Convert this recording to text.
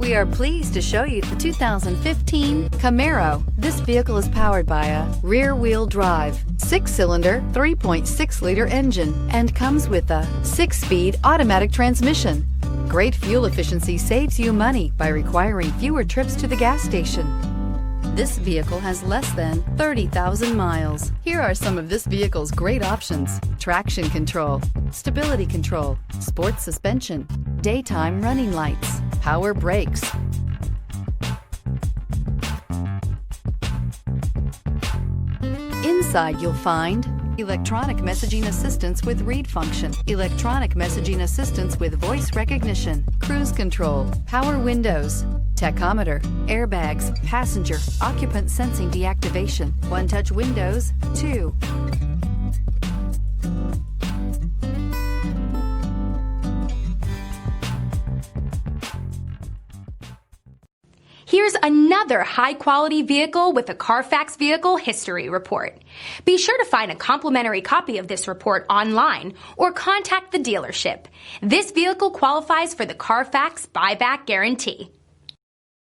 We are pleased to show you the 2015 Camaro. This vehicle is powered by a rear-wheel drive, 6-cylinder, 3.6-liter engine, and comes with a 6-speed automatic transmission. Great fuel efficiency saves you money by requiring fewer trips to the gas station. This vehicle has less than 30,000 miles. Here are some of this vehicle's great options: traction control, stability control, sports suspension, daytime running lights, power brakes. Inside you'll find electronic messaging assistance with read function, electronic messaging assistance with voice recognition, cruise control, power windows, tachometer, airbags, passenger, occupant sensing deactivation, one-touch windows, too. Here's another high-quality vehicle with a Carfax Vehicle History Report. Be sure to find a complimentary copy of this report online or contact the dealership. This vehicle qualifies for the Carfax Buyback Guarantee.